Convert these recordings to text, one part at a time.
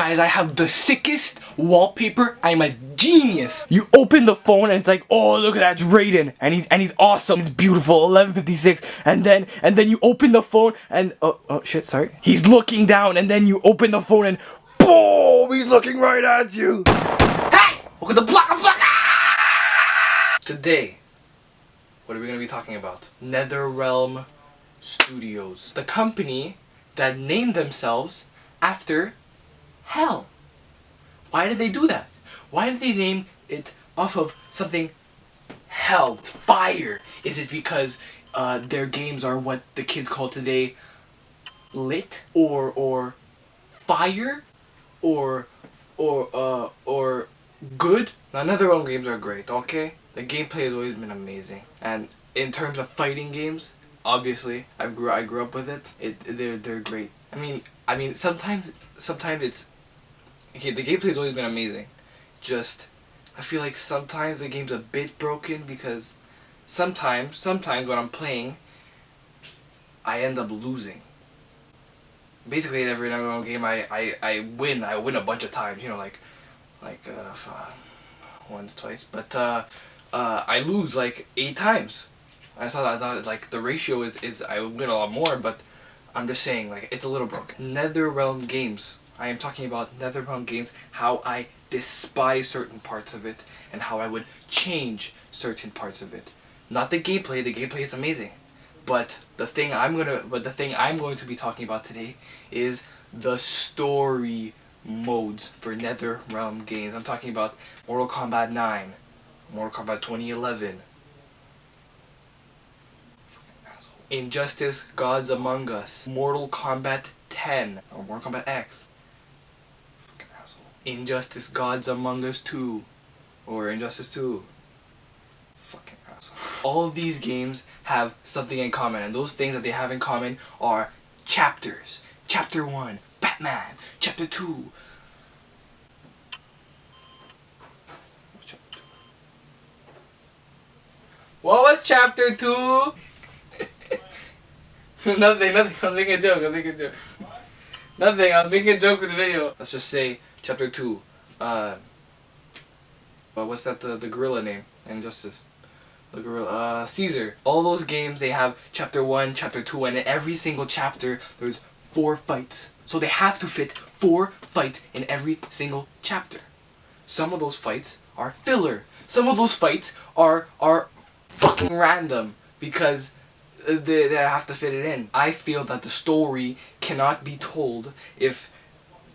Guys, I have the sickest wallpaper. I'm a genius. You open the phone and it's like, oh, look at that, it's Raiden, and he's awesome. It's beautiful. 11:56, and then you open the phone and oh shit, sorry. He's looking down, and then you open the phone and boom, he's looking right at you. Hey, look at the block. Today, what are we gonna be talking about? Netherrealm Studios, the company that named themselves after hell. Why did they do that? Why did they name it off of something hell, fire? Is it because their games are what the kids call today lit, or fire, or good? Now, Netherrealm games are great, okay? The gameplay has always been amazing, and in terms of fighting games, obviously, I grew up with it. They're great. I mean, sometimes it's okay. The gameplay's always been amazing. Just, I feel like sometimes the game's a bit broken because sometimes when I'm playing, I end up losing. Basically, in every Netherrealm game, I win. I win a bunch of times. You know, like once, twice, but I lose like 8 times. I thought like the ratio is I win a lot more, but I'm just saying, like, it's a little broken. Netherrealm games. I am talking about Netherrealm games, how I despise certain parts of it, and how I would change certain parts of it. Not the gameplay. The gameplay is amazing, but the thing I'm going to be talking about today is the story modes for Netherrealm games. I'm talking about Mortal Kombat 9, Mortal Kombat 2011. Injustice Gods Among Us, Mortal Kombat 10, or Mortal Kombat X. Fucking asshole. Injustice Gods Among Us 2, or Injustice 2. Fucking asshole. All of these games have something in common, and those things that they have in common are chapters. Chapter 1, Batman. Chapter 2. What was Chapter 2? Nothing, I'm making a joke, Nothing, I'm making a joke with the video. Let's just say Chapter 2. What's that, the gorilla name? Injustice. The gorilla, Caesar. All those games, they have Chapter 1, Chapter 2, and in every single chapter, there's 4 fights. So they have to fit 4 fights in every single chapter. Some of those fights are filler. Some of those fights are fucking random, because they have to fit it in. I feel that the story cannot be told if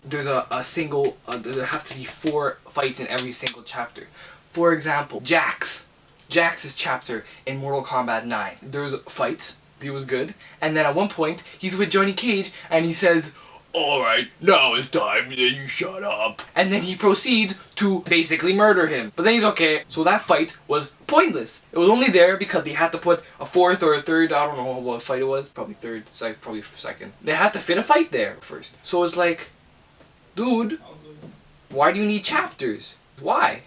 there's a single, there have to be 4 fights in every single chapter. For example, Jax's chapter in Mortal Kombat 9. There's fights, he was good, and then at one point, he's with Johnny Cage, and he says, "Alright, now it's time that you shut up." And then he proceeds to basically murder him. But then he's okay. So that fight was pointless. It was only there because they had to put a 4th or a 3rd, I don't know what fight it was. Probably 3rd, probably 2nd. They had to fit a fight there first. So it's like, dude, why do you need chapters? Why?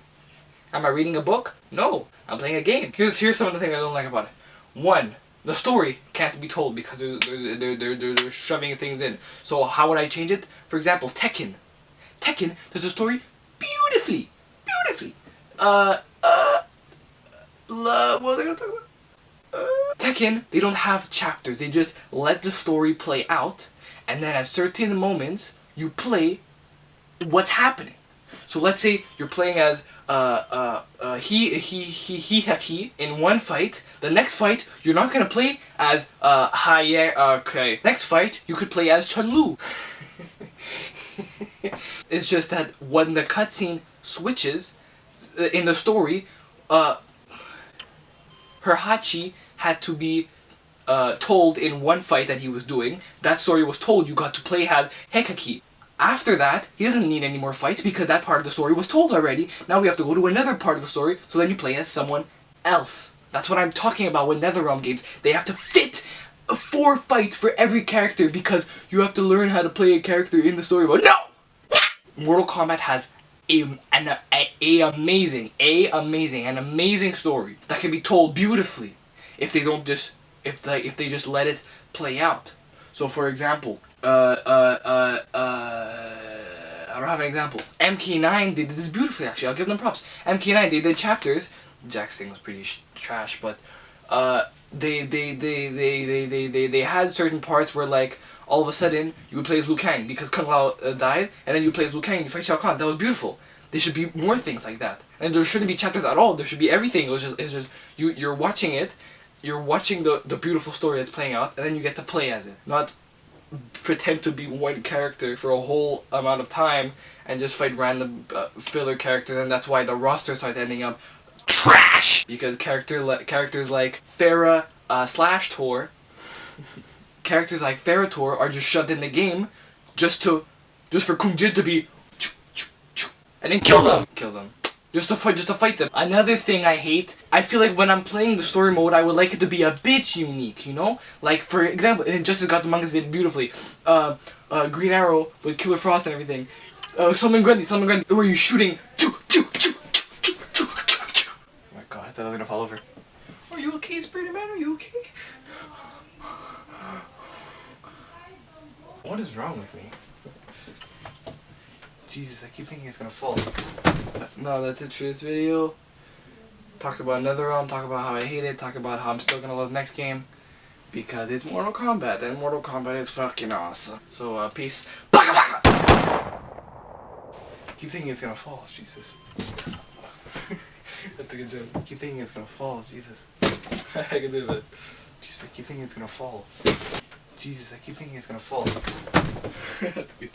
Am I reading a book? No, I'm playing a game. Here's some of the things I don't like about it. 1. The story can't be told because they're shoving things in. So how would I change it? For example, Tekken. Tekken does a story beautifully. What was I gonna talk about? Tekken, they don't have chapters. They just let the story play out, and then at certain moments, you play what's happening. So let's say you're playing as he in one fight. The next fight you're not gonna play as okay. Next fight you could play as Chun-Lu. It's just that when the cutscene switches in the story, her Hachi had to be told in one fight that he was doing. That story was told. You got to play as Hekaki. After that, he doesn't need any more fights because that part of the story was told already. Now we have to go to another part of the story, so then you play as someone else. That's what I'm talking about with Netherrealm games. They have to fit 4 fights for every character because you have to learn how to play a character in the story. But no! Mortal Kombat has an amazing story that can be told beautifully if they don't just if they just let it play out. So for example, I don't have an example. MK9, they did this beautifully actually. I'll give them props. MK9, they did chapters. Jack's thing was pretty trash, but they had certain parts where like all of a sudden you would play as Liu Kang because Kung Lao died, and then you play as Liu Kang, you fight Shao Kahn. That was beautiful. There should be more things like that, and there shouldn't be chapters at all. There should be everything. It's just you're watching it, you're watching the beautiful story that's playing out, and then you get to play as it, not pretend to be one character for a whole amount of time and just fight random filler characters, and that's why the roster starts ending up trash because characters like Farah slash Tor, characters like Farah Tor are just shoved in the game just for Kung Jin to be and then kill them. Just to fight them. Another thing I hate, I feel like when I'm playing the story mode, I would like it to be a bit unique, you know? Like, for example, and Injustice got the manga did beautifully. Green Arrow with Killer Frost and everything. Summon Grundy, where you shooting. Oh my god, I thought I was gonna fall over. Are you okay, Spirit Man? Are you okay? What is wrong with me? Jesus, I keep thinking it's gonna fall. No, that's it for this video. Talked about Netherrealm, talked about how I hate it, talked about how I'm still gonna love next game. Because it's Mortal Kombat, and Mortal Kombat is fucking awesome. So, peace. I keep thinking it's gonna fall, Jesus. That's a good joke. I keep thinking it's gonna fall, Jesus. I can do that. Jesus, I keep thinking it's gonna fall. Jesus, I keep thinking it's gonna fall. That's good.